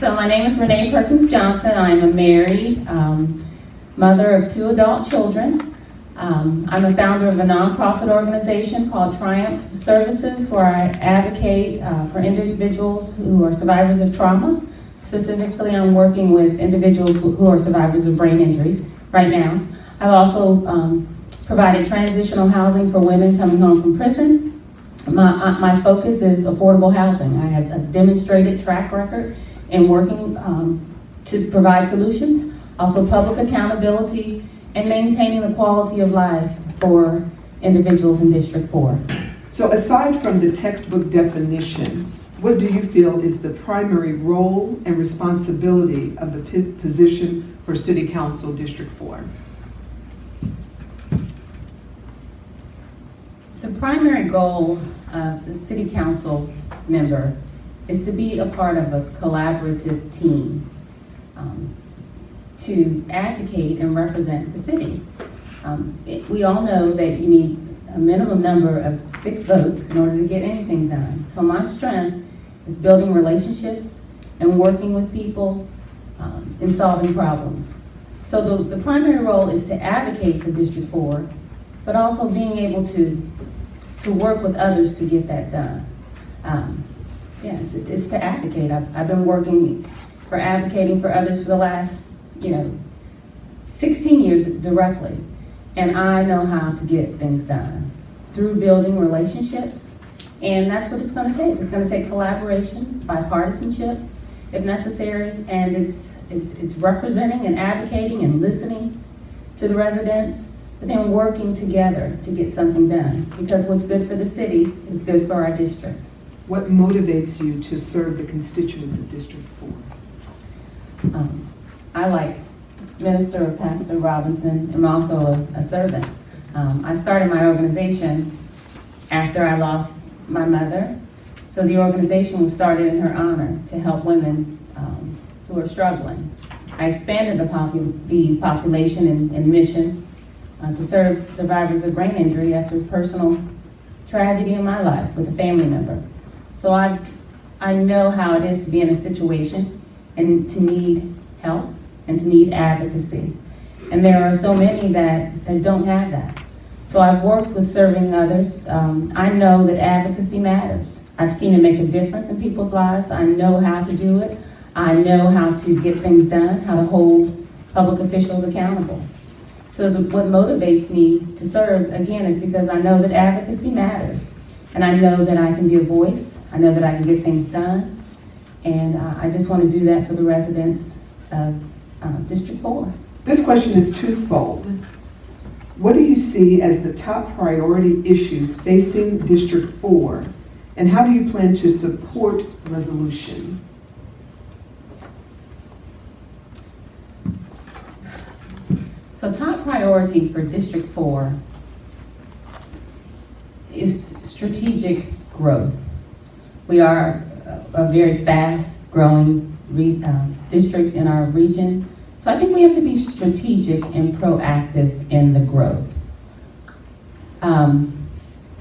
So my name is Renee Perkins-Johnson. I'm a married mother of 2 adult children. I'm a founder of a nonprofit organization called Triumph Services, where I advocate for individuals who are survivors of trauma. Specifically, I'm working with individuals who are survivors of brain injury right now. I've also provided transitional housing for women coming home from prison. My focus is affordable housing. I have a demonstrated track record in working to provide solutions, also public accountability, and maintaining the quality of life for individuals in District 4. So aside from the textbook definition, what do you feel is the primary role and responsibility of the position for City Council District 4? The primary goal of the City Council member is to be a part of a collaborative team to advocate and represent the city. We all know that you need a minimum number of 6 votes in order to get anything done. So my strength is building relationships and working with people in solving problems. So the primary role is to advocate for District 4, but also being able to work with others to get that done. It's to advocate. I've been working for advocating for others for the last 16 years directly, and I know how to get things done through building relationships, and that's what it's going to take. It's going to take collaboration, bipartisanship, if necessary, and it's representing and advocating and listening to the residents, but then working together to get something done, because what's good for the city is good for our district. What motivates you to serve the constituents of District 4? I, like Minister or Pastor Robinson, am also a servant. I started my organization after I lost my mother, so the organization was started in her honor to help women who are struggling. I expanded the population and mission to serve survivors of brain injury after personal tragedy in my life with a family member. So I know how it is to be in a situation and to need help and to need advocacy. And there are so many that don't have that. So I've worked with serving others. I know that advocacy matters. I've seen it make a difference in people's lives. I know how to do it. I know how to get things done, how to hold public officials accountable. So what motivates me to serve, again, is because I know that advocacy matters. And I know that I can be a voice. I know that I can get things done. And I just want to do that for the residents of District 4. This question is twofold. What do you see as the top priority issues facing District 4, and how do you plan to support resolution? So top priority for District 4 is strategic growth. We are a very fast-growing district in our region, so I think we have to be strategic and proactive in the growth.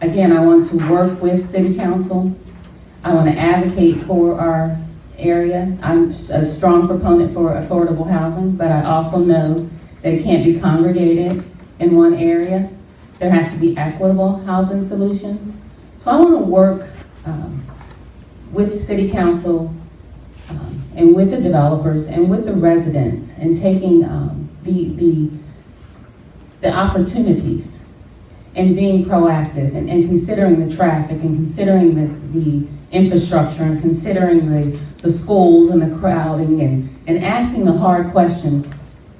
Again, I want to work with City Council. I want to advocate for our area. I'm a strong proponent for affordable housing, but I also know that it can't be congregated in one area. There has to be equitable housing solutions. So I want to work with City Council and with the developers and with the residents and taking the opportunities and being proactive and considering the traffic and considering the infrastructure and considering the schools and the crowding and asking the hard questions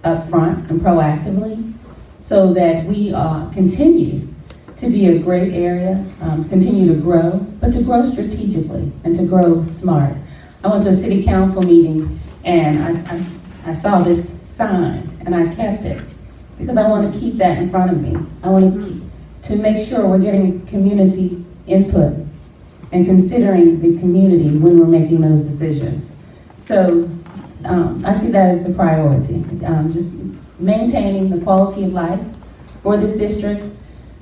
up front and proactively so that we continue to be a great area, continue to grow, but to grow strategically and to grow smart. I went to a City Council meeting and I saw this sign and I kept it because I want to keep that in front of me. I want to make sure we're getting community input and considering the community when we're making those decisions. So I see that as the priority, just maintaining the quality of life for this district,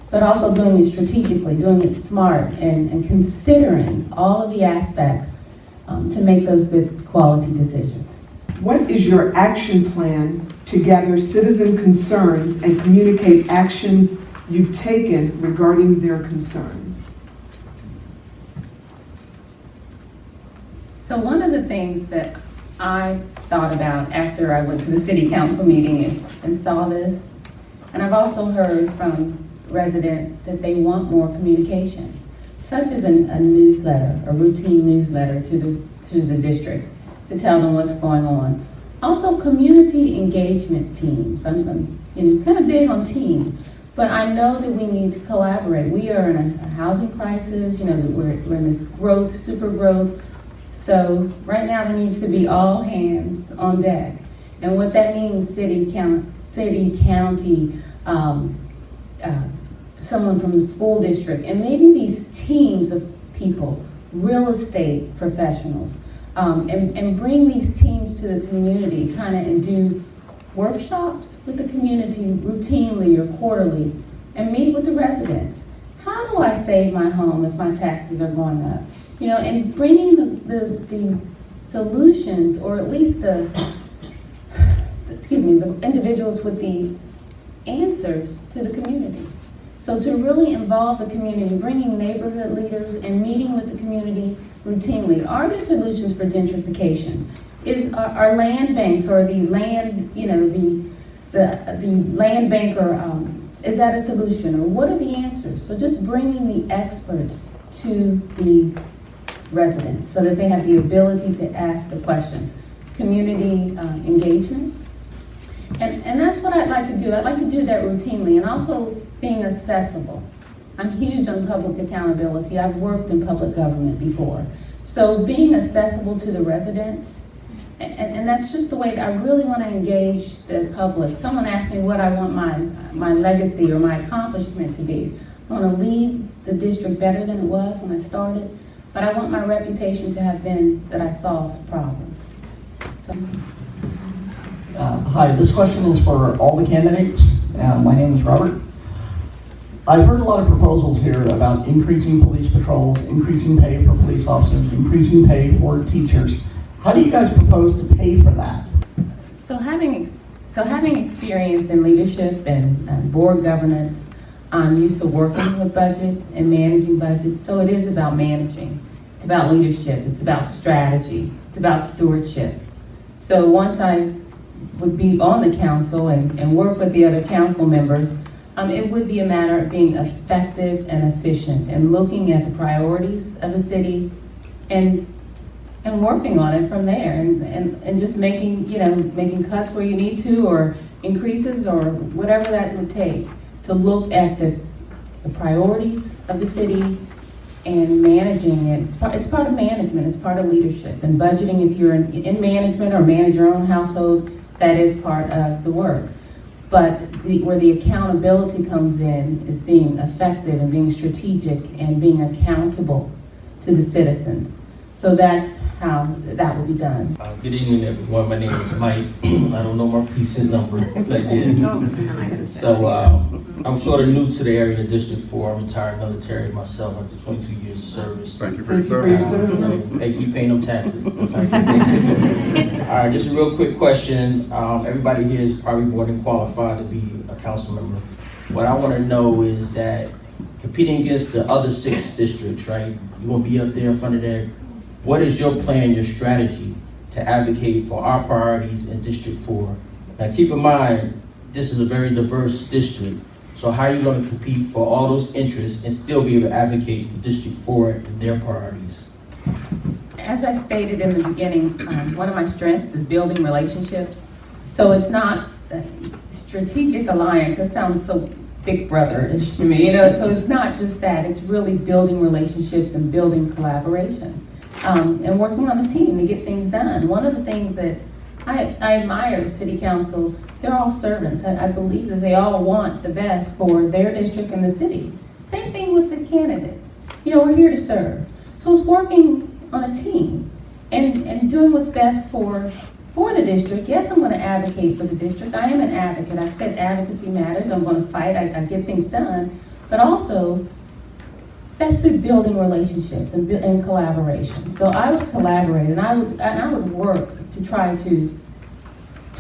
but also doing it strategically, doing it smart, and considering all of the aspects to make those good quality decisions. What is your action plan to gather citizen concerns and communicate actions you've taken regarding their concerns? So one of the things that I thought about after I went to the city council meeting and saw this, and I've also heard from residents that they want more communication, such as a newsletter, a routine newsletter to the district to tell them what's going on. Also, community engagement teams. I'm kind of big on team, but I know that we need to collaborate. We are in a housing crisis. We're in this growth, super growth. So right now there needs to be all hands on deck. And what that means, city, county, someone from the school district, and maybe these teams of people, real estate professionals, and bring these teams to the community and do workshops with the community routinely or quarterly and meet with the residents. How do I save my home if my taxes are going up? And bringing the solutions, or at least the individuals with the answers to the community. So to really involve the community, bringing neighborhood leaders and meeting with the community routinely. Are there solutions for gentrification? Are land banks or the land, the land bank, or is that a solution? Or what are the answers? So just bringing the experts to the residents so that they have the ability to ask the questions. Community engagement. And that's what I'd like to do. I'd like to do that routinely, and also being accessible. I'm huge on public accountability. I've worked in public government before. So being accessible to the residents, and that's just the way that I really want to engage the public. Someone asked me what I want my legacy or my accomplishment to be. I want to leave the district better than it was when I started, but I want my reputation to have been that I solved problems. So. Hi, this question is for all the candidates. My name is Robert. I've heard a lot of proposals here about increasing police patrols, increasing pay for police officers, increasing pay for teachers. How do you guys propose to pay for that? So having experience in leadership and board governance, I'm used to working with budget and managing budgets. So it is about managing. It's about leadership. It's about strategy. It's about stewardship. So once I would be on the council and work with the other council members, it would be a matter of being effective and efficient and looking at the priorities of the city and working on it from there and just making cuts where you need to, or increases, or whatever that would take to look at the priorities of the city and managing it. It's part of management, it's part of leadership, and budgeting. If you're in management or manage your own household, that is part of the work. But where the accountability comes in is being effective and being strategic and being accountable to the citizens. So that's how that will be done. Good evening, everyone. My name is Mike. I don't know my precinct number. So I'm sort of new to the area of District 4. I'm retired military myself after 22 years of service. Thank you for your service. Hey, keep paying them taxes. That's how you get. All right, just a real quick question. Everybody here is probably more than qualified to be a council member. What I want to know is that competing against the other 6 districts, right? You're going to be up there in front of there. What is your plan, your strategy to advocate for our priorities in District 4? Now keep in mind, this is a very diverse district. So how are you going to compete for all those interests and still be able to advocate for District 4 and their priorities? As I stated in the beginning, one of my strengths is building relationships. So it's not a strategic alliance. That sounds so big brother-ish to me, so it's not just that. It's really building relationships and building collaboration. And working on a team to get things done. One of the things that I admire City Council, they're all servants. I believe that they all want the best for their district and the city. Same thing with the candidates. We're here to serve. So it's working on a team and doing what's best for the district. Yes, I'm going to advocate for the district. I am an advocate. I've said advocacy matters. I'm going to fight. I get things done. But also, that's through building relationships and collaboration. So I would collaborate, and I would work to try to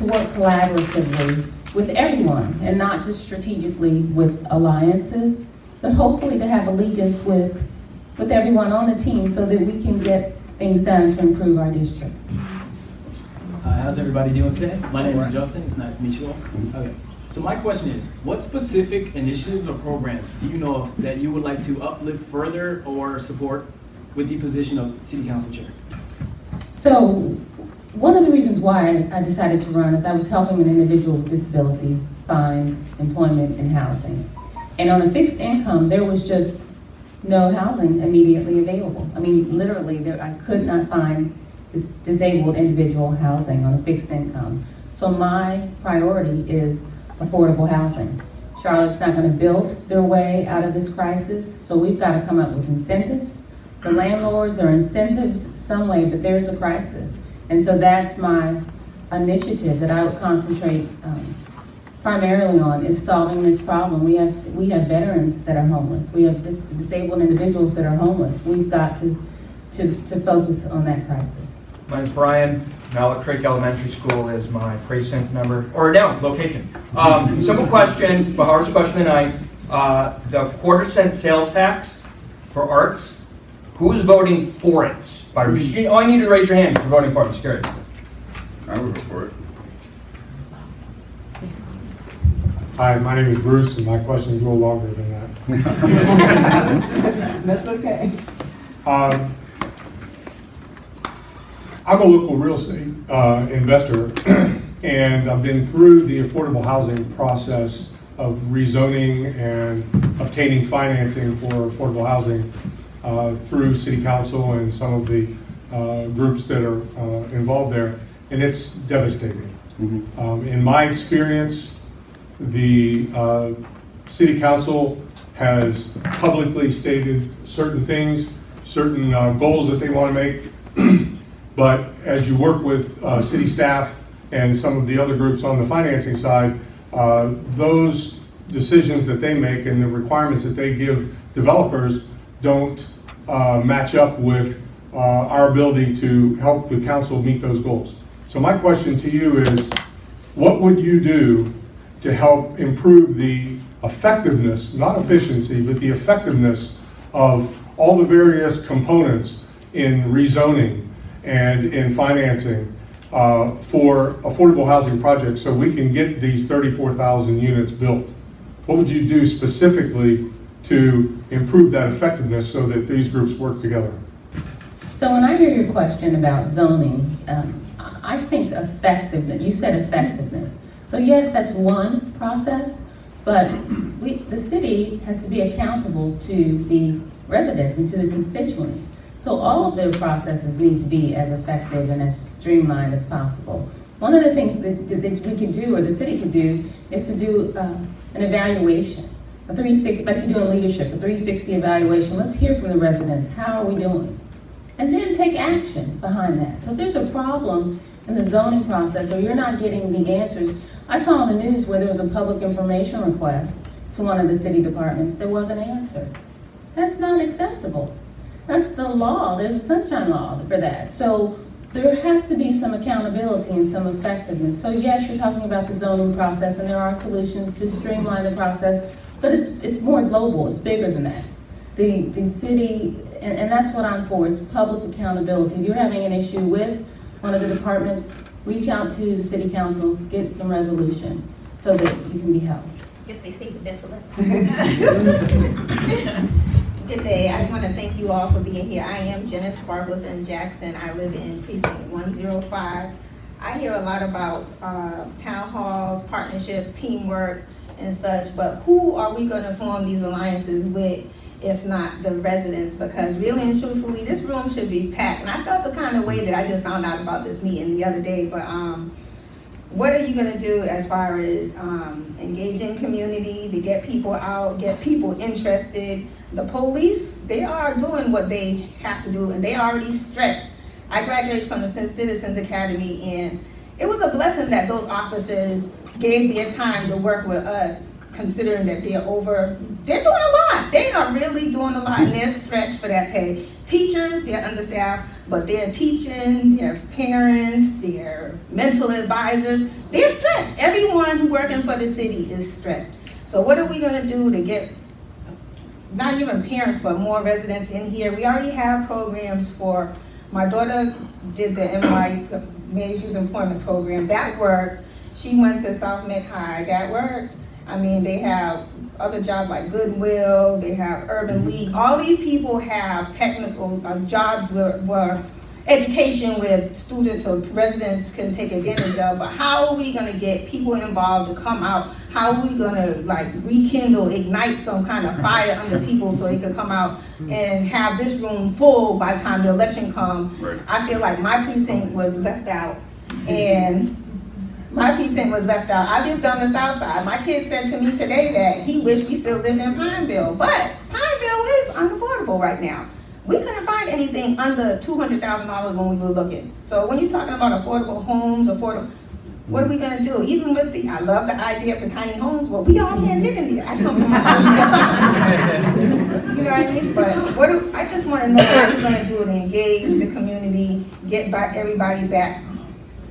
work collaboratively with everyone, and not just strategically with alliances, but hopefully to have allegiance with everyone on the team so that we can get things done to improve our district. How's everybody doing today? My name is Justin. It's nice to meet you all. Okay. So my question is, what specific initiatives or programs do you know of that you would like to uplift further or support with the position of City Council Chair? So one of the reasons why I decided to run is I was helping an individual with disability find employment and housing. And on a fixed income, there was just no housing immediately available. I mean, literally, I could not find this disabled individual housing on a fixed income. So my priority is affordable housing. Charlotte's not going to build their way out of this crisis, so we've got to come up with incentives. The landlords are incentives some way, but there's a crisis. And so that's my initiative that I would concentrate primarily on, is solving this problem. We have veterans that are homeless. We have disabled individuals that are homeless. We've got to focus on that crisis. My name's Brian. Malik Creek Elementary School is my precinct number, or no, location. Simple question, the hardest question tonight. The quarter-cent sales tax for arts, who's voting for it? All you need to raise your hand if you're voting for it. I'm just curious. I would vote for it. Hi, my name is Bruce, and my question is a little longer than that. That's okay. I'm a local real estate investor, and I've been through the affordable housing process of rezoning and obtaining financing for affordable housing through City Council and some of the groups that are involved there, and it's devastating. Mm-hmm. In my experience, the City Council has publicly stated certain things, certain goals that they want to make. But as you work with city staff and some of the other groups on the financing side, those decisions that they make and the requirements that they give developers don't match up with our ability to help the council meet those goals. So my question to you is, what would you do to help improve the effectiveness, not efficiency, but the effectiveness of all the various components in rezoning and in financing for affordable housing projects so we can get these 34,000 units built? What would you do specifically to improve that effectiveness so that these groups work together? So when I hear your question about zoning, I think effectiveness, you said effectiveness. So yes, that's one process, but the city has to be accountable to the residents and to the constituents. So all of their processes need to be as effective and as streamlined as possible. One of the things that we can do, or the city can do, is to do an evaluation, a 360, like you do in leadership, a 360 evaluation. Let's hear from the residents. How are we doing? And then take action behind that. So if there's a problem in the zoning process, or you're not getting the answers, I saw on the news where there was a public information request to one of the city departments. There wasn't answered. That's not acceptable. That's the law. There's a sunshine law for that. So there has to be some accountability and some effectiveness. So yes, you're talking about the zoning process, and there are solutions to streamline the process, but it's more global. It's bigger than that. The city, and that's what I'm for, is public accountability. If you're having an issue with one of the departments, reach out to the city council, get some resolution so that you can be held. I guess they say the best for last. Good day. I want to thank you all for being here. I am Janice Farguson Jackson. I live in Precinct 105. I hear a lot about town halls, partnerships, teamwork, and such, but who are we going to form these alliances with if not the residents? Because really and truthfully, this room should be packed. And I felt the kind of way that I just found out about this meeting the other day, but what are you going to do as far as engaging community to get people out, get people interested? The police, they are doing what they have to do, and they already stretched. I graduated from the Citizens Academy, and it was a blessing that those officers gave their time to work with us. considering that they're doing a lot. They are really doing a lot, and they're stretched for that pay. Teachers, they're understaffed, but they're teaching, their parents, their mental advisors, they're stretched. Everyone working for the city is stretched. So what are we gonna do to get, not even parents, but more residents in here? We already have programs for, my daughter did the MY, Mayor's Youth Employment Program, that worked. She went to South Mid High, that worked. I mean, they have other jobs like Goodwill, they have Urban League. All these people have technical jobs where education with students or residents can take advantage of. But how are we gonna get people involved to come out? How are we gonna like rekindle, ignite some kind of fire under people so they can come out and have this room full by the time the election comes? Right. I feel like my precinct was left out, and my precinct was left out. I lived on the south side. My kid said to me today that he wished we still lived in Pineville, but Pineville is unaffordable right now. We couldn't find anything under $200,000 when we were looking. So when you're talking about affordable homes, what are we gonna do? Even with I love the idea of the tiny homes, well, we all can't live in there. I come from you know what I mean? But I just wanna know what we're gonna do to engage the community, get everybody back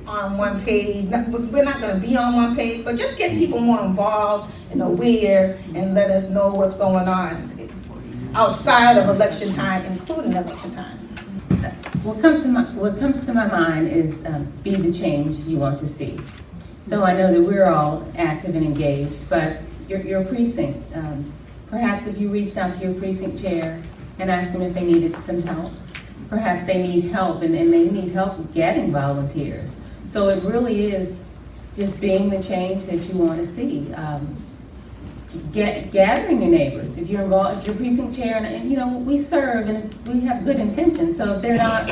on one page. We're not gonna be on one page, but just get people more involved and aware and let us know what's going on outside of election time, including election time. What comes to my mind is be the change you want to see. So I know that we're all active and engaged, but your precinct, perhaps if you reached out to your precinct chair and asked them if they needed some help, perhaps they need help and they need help getting volunteers. So it really is just being the change that you want to see. Gathering your neighbors. If you're involved, if you're precinct chair, and you know, we serve and we have good intentions. So if they're not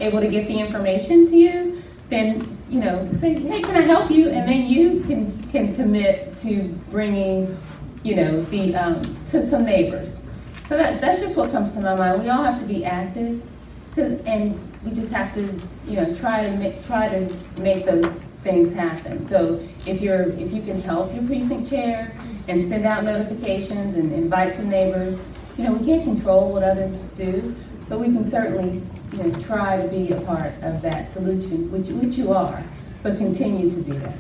able to get the information to you, then you know, say, hey, can I help you? And then you can commit to bringing, you know, the to some neighbors. So that's just what comes to my mind. We all have to be active, and we just have to, you know, try to make those things happen. So if you can help your precinct chair and send out notifications and invite some neighbors, you know, we can't control what others do, but we can certainly, you know, try to be a part of that solution, which you are, but continue to do that.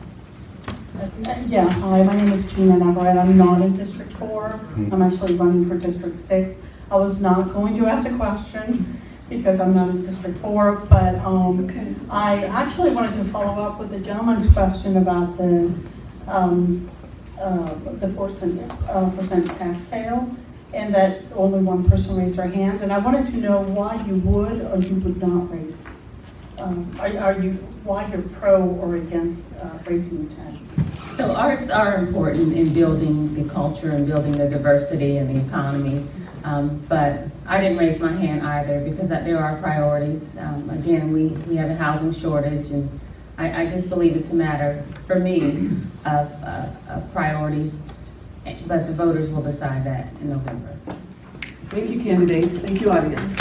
Yeah, hi, my name is Gina Navarrete. I'm not in District 4. I'm actually running for District 6. I was not going to ask a question because I'm not in District 4, but I actually wanted to follow up with the gentleman's question about the 4% tax sale, and that only one person raised their hand. And I wanted to know why you would or you would not raise. Why you're pro or against raising the tax? So arts are important in building the culture and building the diversity and the economy. But I didn't raise my hand either because there are priorities. Again, we have a housing shortage, and I just believe it's a matter, for me, of priorities, but the voters will decide that in November. Thank you, candidates. Thank you, audience.